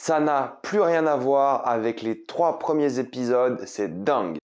Ça n'a plus rien à voir avec les 3 premiers épisodes, c'est dingue.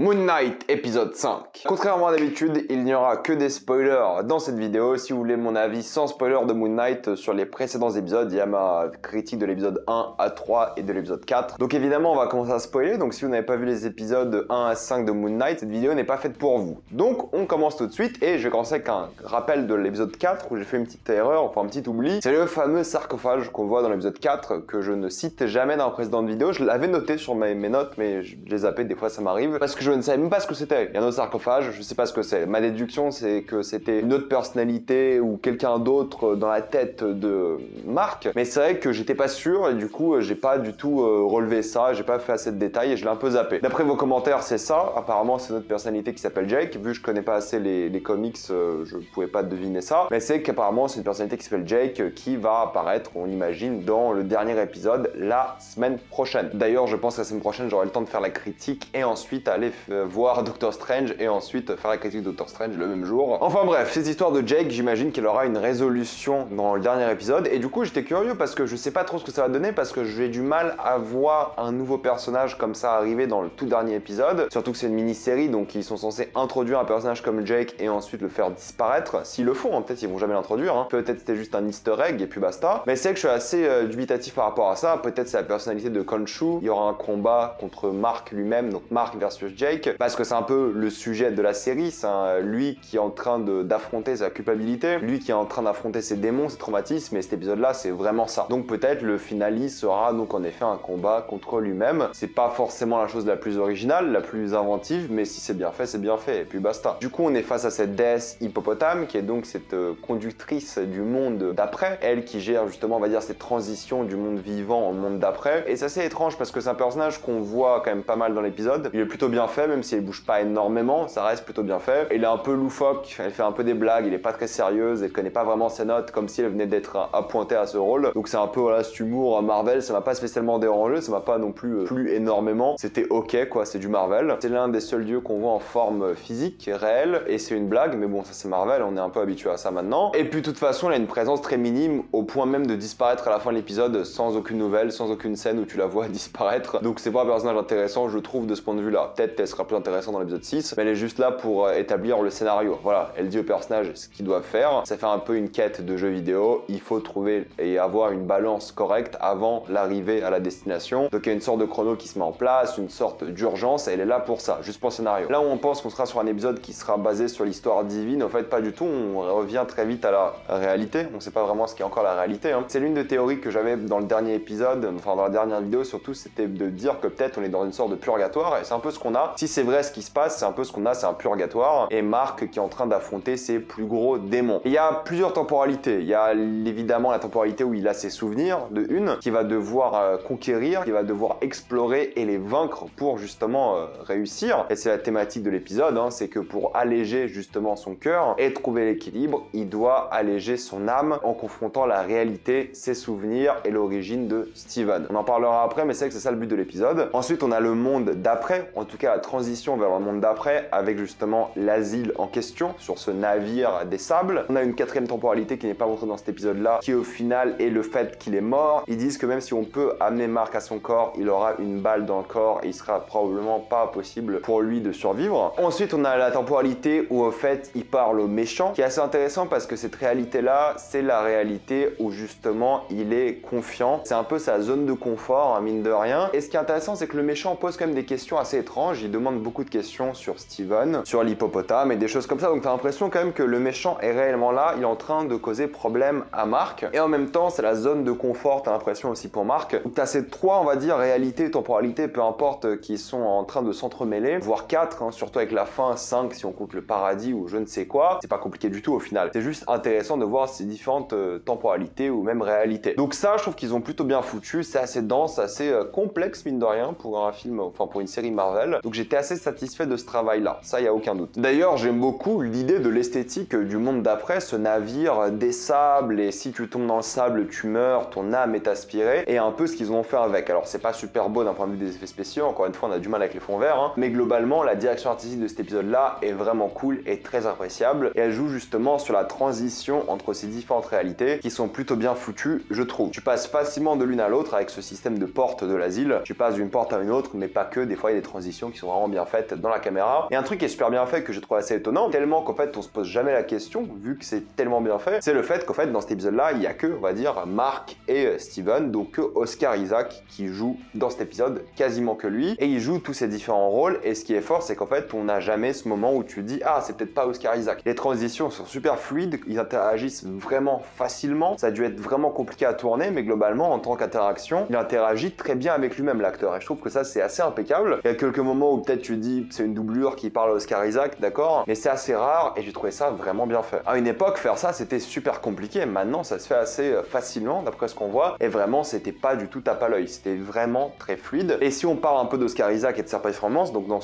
Moon Knight épisode 5. Contrairement à d'habitude, il n'y aura que des spoilers dans cette vidéo. Si vous voulez mon avis sans spoiler de Moon Knight sur les précédents épisodes, il y a ma critique de l'épisode 1 à 3 et de l'épisode 4. Donc évidemment, on va commencer à spoiler. Donc si vous n'avez pas vu les épisodes 1 à 5 de Moon Knight, cette vidéo n'est pas faite pour vous. Donc on commence tout de suite et je vais commencer avec un rappel de l'épisode 4 où j'ai fait une petite erreur, enfin un petit oubli. C'est le fameux sarcophage qu'on voit dans l'épisode 4 que je ne cite jamais dans la précédente vidéo. Je l'avais noté sur mes notes, mais je les zappais, des fois ça m'arrive. Parce que je ne savais même pas ce que c'était. Il y a un autre sarcophage, je sais pas ce que c'est. Ma déduction, c'est que c'était une autre personnalité ou quelqu'un d'autre dans la tête de Mark. Mais c'est vrai que j'étais pas sûr et du coup, j'ai pas du tout relevé ça, j'ai pas fait assez de détails et je l'ai un peu zappé. D'après vos commentaires, c'est ça. Apparemment, c'est notre personnalité qui s'appelle Jake. Vu que je connais pas assez les comics, je pouvais pas deviner ça. Mais c'est qu'apparemment, c'est une personnalité qui s'appelle Jake qui va apparaître, on imagine, dans le dernier épisode la semaine prochaine. D'ailleurs, je pense que la semaine prochaine, j'aurai le temps de faire la critique et ensuite aller voir Doctor Strange et ensuite faire la critique de Doctor Strange le même jour. Enfin bref, cette histoire de Jake, j'imagine qu'elle aura une résolution dans le dernier épisode et du coup j'étais curieux parce que je sais pas trop ce que ça va donner parce que j'ai du mal à voir un nouveau personnage comme ça arriver dans le tout dernier épisode, surtout que c'est une mini-série donc ils sont censés introduire un personnage comme Jake et ensuite le faire disparaître, s'ils le font, hein, peut-être ils vont jamais l'introduire, hein. Peut-être c'était juste un easter egg et puis basta, mais c'est que je suis assez dubitatif par rapport à ça, peut-être c'est la personnalité de Khonshu, il y aura un combat contre Mark lui-même, donc Mark versus Jake, parce que c'est un peu le sujet de la série, c'est lui qui est en train d'affronter sa culpabilité, lui qui est en train d'affronter ses démons, ses traumatismes, et cet épisode-là, c'est vraiment ça. Donc peut-être le finale sera donc en effet un combat contre lui-même. C'est pas forcément la chose la plus originale, la plus inventive, mais si c'est bien fait, et puis basta. Du coup, on est face à cette déesse hippopotame, qui est donc cette conductrice du monde d'après, elle qui gère justement, on va dire, cette transitions du monde vivant au monde d'après, et c'est assez étrange parce que c'est un personnage qu'on voit quand même pas mal dans l'épisode. Il est plutôt bien fait, même s'il bouge pas énormément, ça reste plutôt bien fait. Il est un peu loufoque, elle fait un peu des blagues, il est pas très sérieuse, elle connaît pas vraiment ses notes, comme si elle venait d'être appointée à ce rôle. Donc c'est un peu, voilà, cet humour Marvel, ça m'a pas spécialement dérangé, ça m'a pas non plus plu énormément. C'était ok quoi, c'est du Marvel. C'est l'un des seuls dieux qu'on voit en forme physique, réelle, et c'est une blague, mais bon, ça c'est Marvel, on est un peu habitué à ça maintenant. Et puis de toute façon, elle a une présence très minime, au point même de disparaître à la fin de l'épisode sans aucune nouvelle, sans aucune scène où tu la vois disparaître. Donc c'est pas un personnage intéressant, je trouve, de ce point de vue-là. Peut-être elle sera plus intéressante dans l'épisode 6, mais elle est juste là pour établir le scénario. Voilà, elle dit au personnage ce qu'ils doivent faire. Ça fait un peu une quête de jeu vidéo. Il faut trouver et avoir une balance correcte avant l'arrivée à la destination. Donc il y a une sorte de chrono qui se met en place, une sorte d'urgence, et elle est là pour ça, juste pour le scénario. Là où on pense qu'on sera sur un épisode qui sera basé sur l'histoire divine, en fait pas du tout, on revient très vite à la réalité. On sait pas vraiment ce qu'est encore la réalité, hein. C'est l'une des théories que j'avais dans le dernier épisode, enfin dans la dernière vidéo surtout, c'était de dire que peut-être on est dans une sorte de purgatoire, et c'est un peu ce qu'on a. Si c'est vrai ce qui se passe, c'est un peu ce qu'on a, c'est un purgatoire, et Mark qui est en train d'affronter ses plus gros démons. Il y a plusieurs temporalités. Il y a évidemment la temporalité où il a ses souvenirs, de une, qui va devoir conquérir, qui va devoir explorer et les vaincre pour justement réussir. Et c'est la thématique de l'épisode, hein, c'est que pour alléger justement son cœur et trouver l'équilibre, il doit alléger son âme en confrontant la réalité, ses souvenirs et l'origine de Steven. On en parlera après, mais c'est vrai que c'est ça le but de l'épisode. Ensuite, on a le monde d'après, en tout cas la transition vers le monde d'après, avec justement l'asile en question, sur ce navire des sables. On a une quatrième temporalité qui n'est pas montrée dans cet épisode-là, qui au final est le fait qu'il est mort. Ils disent que même si on peut amener Mark à son corps, il aura une balle dans le corps et il sera probablement pas possible pour lui de survivre. Ensuite, on a la temporalité où au fait, il parle au méchant, qui est assez intéressant parce que cette réalité-là, c'est la réalité où justement il est confiant. C'est un peu sa zone de confort, hein, mine de rien. Et ce qui est intéressant, c'est que le méchant pose quand même des questions assez étranges. Il demande beaucoup de questions sur Steven, sur l'hippopotame et des choses comme ça. Donc t'as l'impression quand même que le méchant est réellement là, il est en train de causer problème à Mark. Et en même temps, c'est la zone de confort, t'as l'impression aussi pour Mark. Donc t'as ces trois, on va dire, réalités, temporalités, peu importe, qui sont en train de s'entremêler, voire 4, hein, surtout avec la fin, 5 si on compte le paradis ou je ne sais quoi. C'est pas compliqué du tout au final. C'est juste intéressant de voir ces différentes temporalités ou même réalités. Donc ça, je trouve qu'ils ont plutôt bien foutu. C'est assez dense, assez complexe, mine de rien, pour un film, enfin pour une série Marvel. Donc j'étais assez satisfait de ce travail-là, ça y a aucun doute. D'ailleurs, j'aime beaucoup l'idée de l'esthétique du monde d'après, ce navire des sables, et si tu tombes dans le sable, tu meurs, ton âme est aspirée, et un peu ce qu'ils ont fait avec. Alors c'est pas super beau d'un point de vue des effets spéciaux, encore une fois on a du mal avec les fonds verts, hein, mais globalement la direction artistique de cet épisode-là est vraiment cool et très appréciable, et elle joue justement sur la transition entre ces différentes réalités qui sont plutôt bien foutues, je trouve. Tu passes facilement de l'une à l'autre avec ce système de porte de l'asile, tu passes d'une porte à une autre, mais pas que, des fois il y a des transitions qui sont vraiment bien faites dans la caméra. Et un truc qui est super bien fait que j'ai trouvé assez étonnant, tellement qu'en fait on se pose jamais la question, vu que c'est tellement bien fait, c'est le fait qu'en fait dans cet épisode-là, il y a que, on va dire, Mark et Steven, donc que Oscar Isaac qui joue dans cet épisode, quasiment que lui, et il joue tous ces différents rôles, et ce qui est fort, c'est qu'en fait on n'a jamais ce moment où tu dis ah c'est peut-être pas Oscar Isaac. Les transitions sont super fluides, ils interagissent vraiment facilement, ça a dû être vraiment compliqué à tourner, mais globalement en tant qu'interaction, il interagit très bien avec lui-même l'acteur, et je trouve que ça c'est assez impeccable. Il y a quelques moments où peut-être tu dis c'est une doublure qui parle à Oscar Isaac, d'accord, mais c'est assez rare et j'ai trouvé ça vraiment bien fait. À une époque, faire ça c'était super compliqué, maintenant ça se fait assez facilement d'après ce qu'on voit, et vraiment c'était pas du tout tape à l'œil, c'était vraiment très fluide. Et si on parle un peu d'Oscar Isaac et de sa performance, donc dans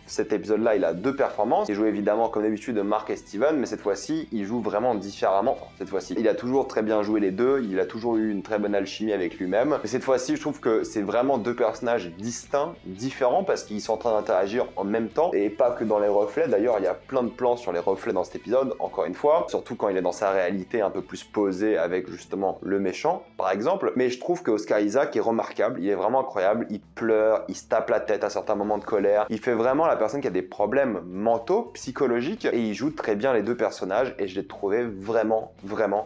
cet épisode-là il a deux performances, il joue évidemment comme d'habitude Mark et Steven, mais cette fois-ci il joue vraiment différemment. Enfin, cette fois-ci, il a toujours très bien joué les deux, il a toujours eu une très bonne alchimie avec lui-même, mais cette fois-ci je trouve que c'est vraiment deux personnages distincts, différents, parce qu'ils sont en train d'interagir en même temps, et pas que dans les reflets. D'ailleurs il y a plein de plans sur les reflets dans cet épisode, encore une fois, surtout quand il est dans sa réalité un peu plus posée avec justement le méchant par exemple. Mais je trouve que Oscar Isaac est remarquable, il est vraiment incroyable, il pleure, il se tape la tête à certains moments de colère, il fait vraiment la personne qui a des problèmes mentaux, psychologiques, et il joue très bien les deux personnages, et je l'ai trouvé vraiment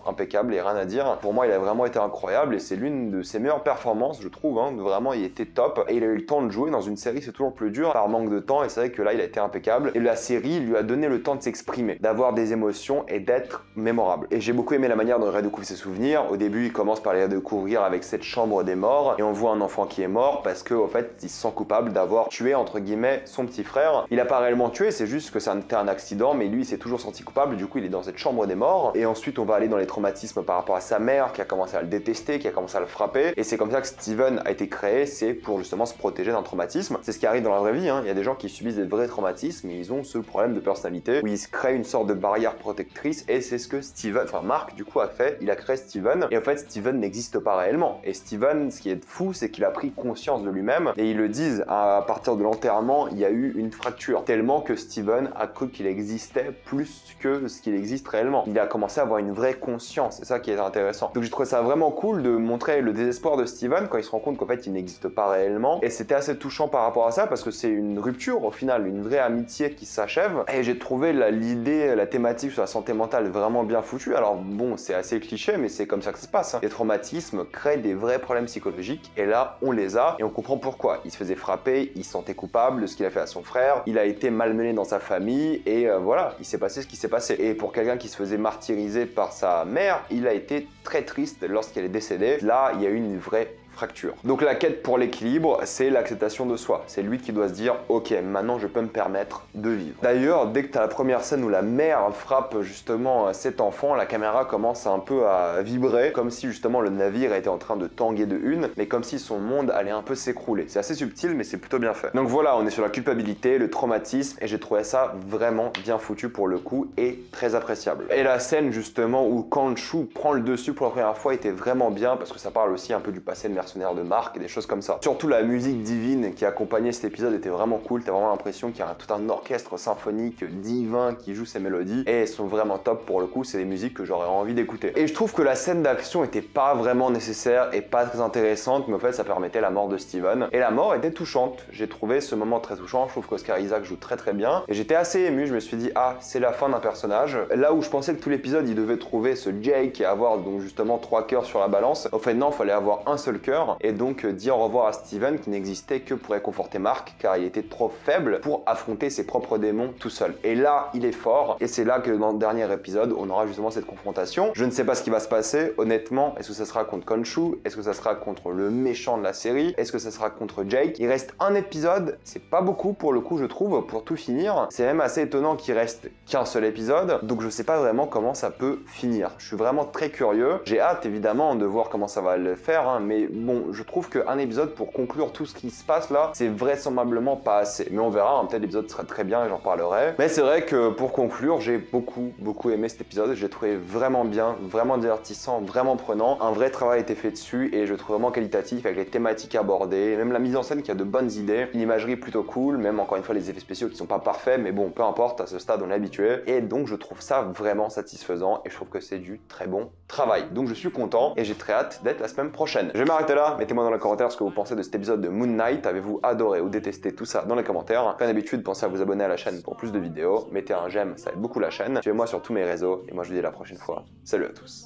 impeccable et rien à dire. Pour moi il a vraiment été incroyable, et c'est l'une de ses meilleures performances je trouve, hein. Vraiment il était top, et il a eu le temps de jouer. Dans une série c'est toujours plus dur par manque de temps, et c'est vrai que là il a été impeccable, et la série lui a donné le temps de s'exprimer, d'avoir des émotions et d'être mémorable. Et j'ai beaucoup aimé la manière dont il redécouvre ses souvenirs. Au début il commence par les redécouvrir avec cette chambre des morts, et on voit un enfant qui est mort parce que au fait il se sent coupable d'avoir tué entre guillemets son petit frère. Il a pas réellement tué, c'est juste que c'était un accident, mais lui il s'est toujours senti coupable, du coup il est dans cette chambre des morts. Et ensuite on va aller dans les traumatismes par rapport à sa mère qui a commencé à le détester, qui a commencé à le frapper, et c'est comme ça que Steven a été créé, c'est pour justement se protéger d'un traumatisme. C'est ce qui arrive dans la vraie vie, hein. Il y a des gens qui subissent des vrais traumatismes et ils ont ce problème de personnalité où ils se créent une sorte de barrière protectrice, et c'est ce que Steven, enfin Mark du coup a fait, il a créé Steven, et en fait Steven n'existe pas réellement. Et Steven, ce qui est fou, c'est qu'il a pris conscience de lui-même, et ils le disent, à partir de l'enterrement, il y a eu une fracture, tellement que Steven a cru qu'il existait plus que ce qu'il existe réellement. Il a commencé à avoir une vraie conscience, c'est ça qui est intéressant. Donc j'ai trouvé ça vraiment cool de montrer le désespoir de Steven quand il se rend compte qu'en fait il n'existe pas réellement, et c'était assez touchant par rapport à ça, parce que c'est une rupture au final, une vraie amitié qui s'achève, et j'ai trouvé l'idée, la thématique sur la santé mentale vraiment bien foutue. Alors bon, c'est assez cliché, mais c'est comme ça que ça se passe, hein. Les traumatismes créent des vrais problèmes psychologiques, et là on les a, et on comprend pourquoi. Il se faisait frapper, il se sentait coupable de ce qu'il a fait à son frère, il a été malmené dans sa famille, et voilà, il s'est passé ce qui s'est passé. Et pour quelqu'un qui se faisait martyriser par sa mère, il a été très triste lorsqu'elle est décédée. Là, il y a eu une vraie fracture. Donc la quête pour l'équilibre, c'est l'acceptation de soi. C'est lui qui doit se dire ok, maintenant je peux me permettre de vivre. D'ailleurs, dès que tu as la première scène où la mère frappe justement cet enfant, la caméra commence un peu à vibrer, comme si justement le navire était en train de tanguer de une, mais comme si son monde allait un peu s'écrouler. C'est assez subtil, mais c'est plutôt bien fait. Donc voilà, on est sur la culpabilité, le traumatisme, et j'ai trouvé ça vraiment bien foutu pour le coup, et très appréciable. Et la scène justement où Khonshu prend le dessus pour la première fois était vraiment bien, parce que ça parle aussi un peu du passé de de Mark et des choses comme ça. Surtout la musique divine qui accompagnait cet épisode était vraiment cool. T'as vraiment l'impression qu'il y a tout un orchestre symphonique divin qui joue ces mélodies, et elles sont vraiment top pour le coup. C'est des musiques que j'aurais envie d'écouter. Et je trouve que la scène d'action était pas vraiment nécessaire et pas très intéressante, mais en fait ça permettait la mort de Steven, et la mort était touchante. J'ai trouvé ce moment très touchant. Je trouve qu'Oscar Isaac joue très bien, et j'étais assez ému. Je me suis dit ah, c'est la fin d'un personnage. Là où je pensais que tout l'épisode il devait trouver ce Jake et avoir donc justement 3 cœurs sur la balance, au fait non, il fallait avoir un seul cœur, et donc dire au revoir à Steven qui n'existait que pour réconforter Mark, car il était trop faible pour affronter ses propres démons tout seul. Et là il est fort, et c'est là que dans le dernier épisode on aura justement cette confrontation. Je ne sais pas ce qui va se passer honnêtement. Est-ce que ça sera contre Khonshu? Est-ce que ça sera contre le méchant de la série? Est-ce que ça sera contre Jake? Il reste un épisode, c'est pas beaucoup pour le coup je trouve pour tout finir. C'est même assez étonnant qu'il reste qu'un seul épisode, donc je sais pas vraiment comment ça peut finir. Je suis vraiment très curieux. J'ai hâte évidemment de voir comment ça va le faire, hein, mais bon, je trouve qu'un épisode pour conclure tout ce qui se passe là, c'est vraisemblablement pas assez. Mais on verra, hein, peut-être l'épisode sera très bien et j'en parlerai. Mais c'est vrai que pour conclure, j'ai beaucoup aimé cet épisode. J'ai trouvé vraiment bien, vraiment divertissant, vraiment prenant. Un vrai travail a été fait dessus et je trouve vraiment qualitatif avec les thématiques abordées, même la mise en scène qui a de bonnes idées, une imagerie plutôt cool, même encore une fois les effets spéciaux qui sont pas parfaits, mais bon, peu importe, à ce stade on est habitué. Et donc je trouve ça vraiment satisfaisant et je trouve que c'est du très bon travail. Donc je suis content et j'ai très hâte d'être la semaine prochaine. Je vais m'arrêter là, mettez-moi dans les commentaires ce que vous pensez de cet épisode de Moon Knight. Avez-vous adoré ou détesté tout ça dans les commentaires? Comme d'habitude, pensez à vous abonner à la chaîne pour plus de vidéos, mettez un j'aime, ça aide beaucoup la chaîne. Suivez-moi sur tous mes réseaux et moi je vous dis à la prochaine fois. Salut à tous.